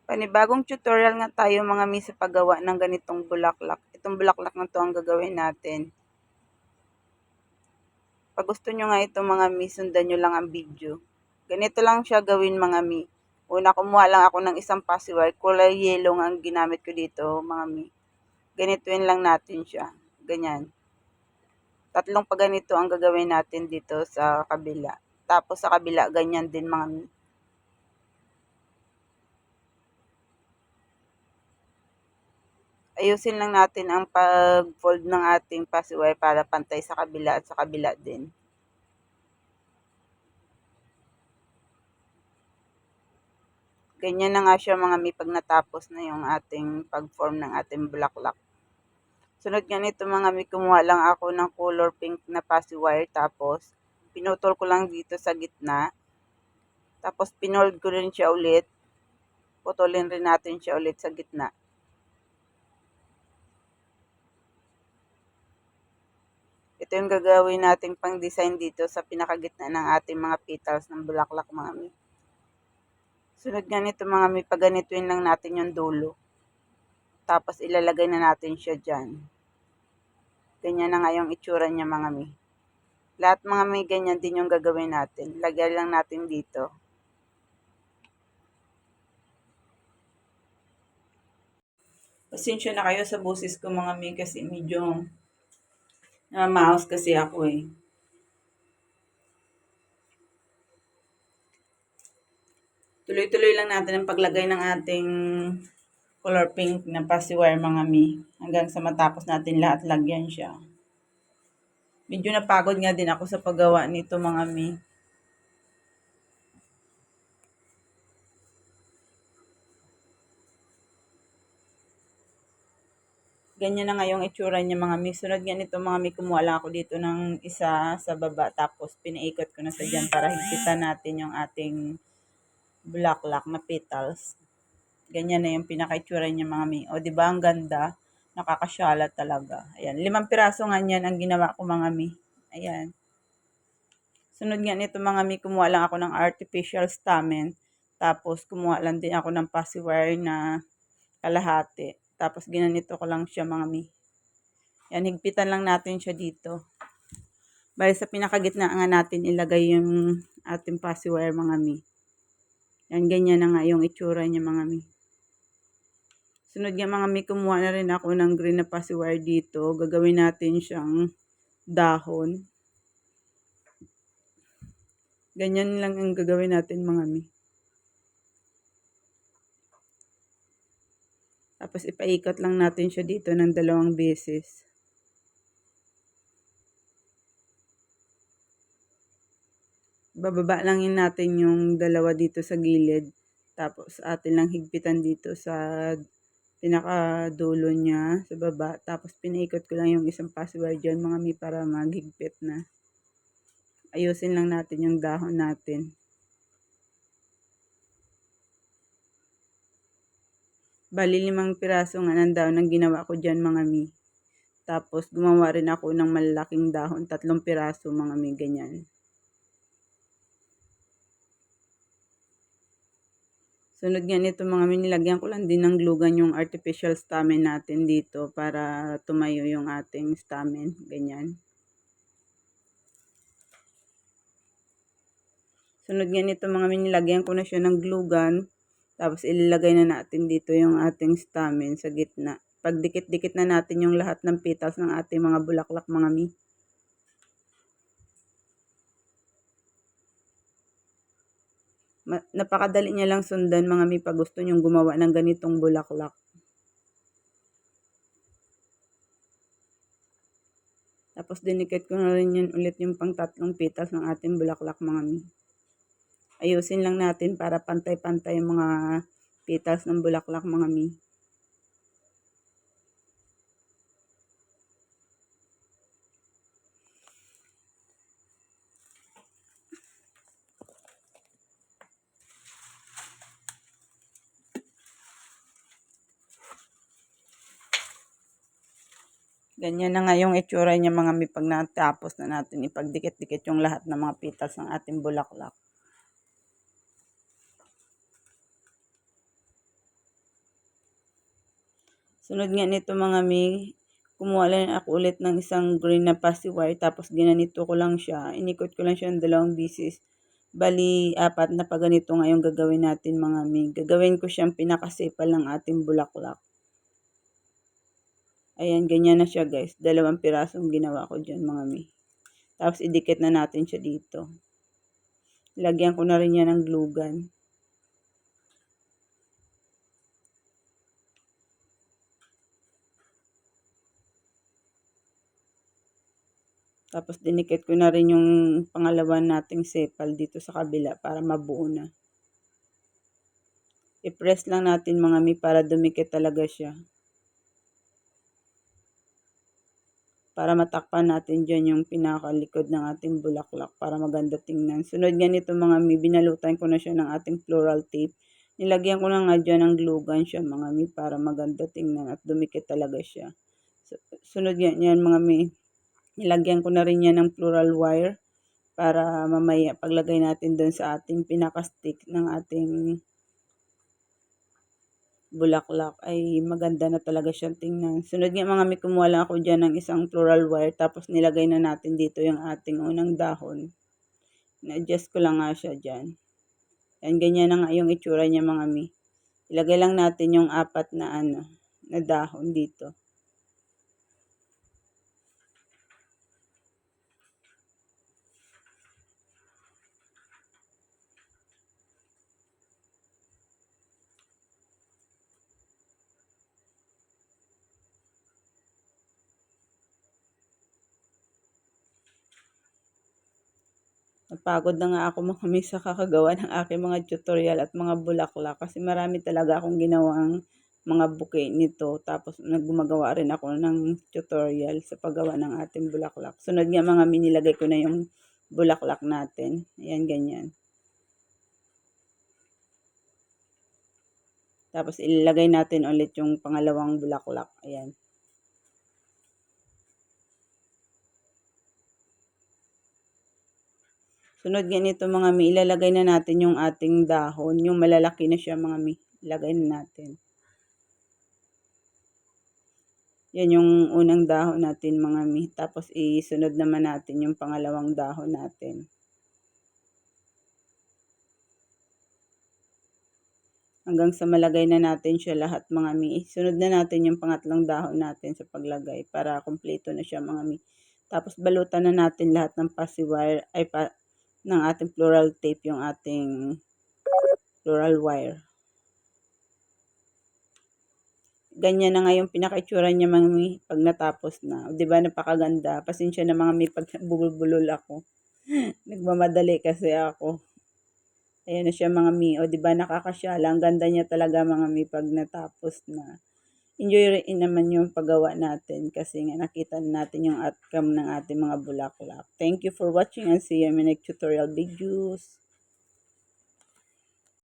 Panibagong tutorial nga tayo mga mi sa paggawa ng ganitong bulaklak. Itong bulaklak na to ang gagawin natin. Pag gusto nyo nga ito mga mi, sundan nyo lang ang video. Ganito lang siya gawin mga mi. Una, kumuha lang ako ng isang paciwire. Kulay yellow nga ang ginamit ko dito mga mi. Ganituin lang natin siya. Ganyan. Tatlong paganito ang gagawin natin dito sa kabila. Tapos sa kabila, ganyan din mga mi. Ayusin lang natin ang pag-fold ng ating paciwire para pantay sa kabila at sa kabila din. Ganyan na nga siya mga mi pag natapos na yung ating pag-form ng ating bulaklak. Sunod nga nito mga mi, kumuha lang ako ng color pink na paciwire tapos pinutol ko lang dito sa gitna. Tapos pinold ko rin siya ulit. Putulin rin natin siya ulit sa gitna. Ito yung gagawin nating pang-design dito sa pinakagitna ng ating mga petals ng bulaklak mga mi. Sunod nga nito mga mi, paganituin lang natin yung dulo. Tapos ilalagay na natin siya dyan. Ganyan na nga yung itsura niya mga mi. Lahat mga mi, ganyan din yung gagawin natin. Lagyan lang natin dito. Pasensya na kayo sa boses ko mga mi kasi medyo namamaos kasi ako eh. Tuloy-tuloy lang natin ang paglagay ng ating color pink na paciwire mga mi. Hanggang sa matapos natin lahat lagyan siya. Medyo napagod nga din ako sa paggawa nito mga mi. Ganyan na nga yung itsura niya mga mi. Sunod nga nito mga mi, kumuha lang ako dito ng isa sa baba. Tapos pinaikot ko na sa dyan para higpitan natin yung ating bulaklak na petals. Ganyan na yung pinaka-itsura niya mga mi. O diba ang ganda? Nakakasyala talaga. Ayan. 5 piraso nga yan ang ginawa ko mga mi. Ayan. Sunod nga nito mga mi, kumuha lang ako ng artificial stamen. Tapos kumuha lang din ako ng paciwire na kalahati. Tapos ginanito ko lang siya mga mi. Yan, higpitan lang natin siya dito. Bali sa pinakagitna nga natin ilagay yung ating paciwire mga mi. Yan, ganyan na nga yung itsura niya mga mi. Sunod nga mga mi, kumuha na rin ako ng green na paciwire dito. Gagawin natin siyang dahon. Ganyan lang ang gagawin natin mga mi. Tapos ipaikot lang natin siya dito ng 2 beses. Bababa lang natin yung 2 dito sa gilid. Tapos atin lang higpitan dito sa pinakadulo niya sa baba. Tapos pinaikot ko lang yung isang paciwire dyan mga mi para maghigpit na. Ayusin lang natin yung dahon natin. Bali 5 piraso nga ng dahon ang ginawa ko dyan mga mi. Tapos gumawa rin ako ng malalaking dahon, 3 piraso mga mi, ganyan. Sunod nga nito mga mi, nilagyan ko lang din ng glugan yung artificial stamen natin dito para tumayo yung ating stamen, ganyan. Sunod nga nito mga mi, nilagyan ko na siya ng glugan. Tapos ilalagay na natin dito yung ating stamen sa gitna. Pagdikit-dikit na natin yung lahat ng petals ng ating mga bulaklak mga mi. Napakadali niya lang sundan mga mi pag gusto nyong gumawa ng ganitong bulaklak. Tapos dinikit ko na rin yun ulit yung pang 3 petals ng ating bulaklak mga mi. Ayusin lang natin para pantay-pantay yung mga petals ng bulaklak mga mi. Ganyan na nga yung itsura niya mga mi pag natapos na natin ipagdikit-dikit yung lahat ng mga petals ng ating bulaklak. Sunod nga nito mga mi, kumuha lang ako ulit ng isang green na passive wire tapos ginanito ko lang siya. Inikot ko lang siya ng 2 bisis. Bali, 4 na pa ganito ngayon gagawin natin mga mi. Gagawin ko siyang pinakasipal ng ating bulaklak. Ayan, ganyan na siya guys. 2 pirasong ginawa ko dyan mga mi. Tapos idikit na natin siya dito. Lagyan ko na rin yan ng glue gun. Tapos dinikit ko na rin yung pangalawa nating sepal dito sa kabila para mabuo na. I-press lang natin mga mi para dumikit talaga siya. Para matakpan natin dyan yung pinakalikod ng ating bulaklak para maganda tingnan. Sunod nga nito mga mi, binalutan ko na siya ng ating floral tape. Nilagyan ko na nga dyan ng glue gun siya mga mi para maganda tingnan at dumikit talaga siya. Sunod yan mga mi, nilagyan ko na rin yan ng floral wire para mamaya paglagay natin doon sa ating pinaka-stick ng ating bulaklak ay maganda na talaga siyang tingnan. Sunod nga mga may kumuha lang ako dyan ng isang floral wire tapos nilagay na natin dito yung ating unang dahon. Na-adjust ko lang nga siya dyan. Yan, ganyan na nga yung itsura niya mga mi. Ilagay lang natin yung 4 na dahon dito. Napagod na nga ako mga miss sa kakagawa ng aking mga tutorial at mga bulaklak kasi marami talaga akong ginawang mga buke nito. Tapos gumagawa rin ako ng tutorial sa paggawa ng ating bulaklak. Sunod nga mga minilagay ko na yung bulaklak natin. Ayan, ganyan. Tapos ilagay natin ulit yung pangalawang bulaklak. Ayan. Sunod nga nito mga mi, ilalagay na natin yung ating dahon. Yung malalaki na siya mga mi. Ilagay na natin. Yan yung unang dahon natin mga mi. Tapos isunod naman natin yung pangalawang dahon natin. Hanggang sa malagay na natin siya lahat mga mi. Sunod na natin yung pangatlong dahon natin sa paglagay para kompleto na siya mga mi. Tapos balutan na natin lahat ng passive wire ng ating floral tape yung ating floral wire. Ganyan na nga yung pinaka-itsura niya mga mi pag natapos na. O, diba napakaganda. Pasensya na mga mi pag bulol ako. Nagmamadali kasi ako. Ayan na siya mga mi. O diba nakakasyala. Ang ganda niya talaga mga mi pag natapos na. Enjoy rin naman yung paggawa natin kasi nga nakita natin yung outcome ng ating mga bulaklak. Thank you for watching and see you in my next tutorial videos.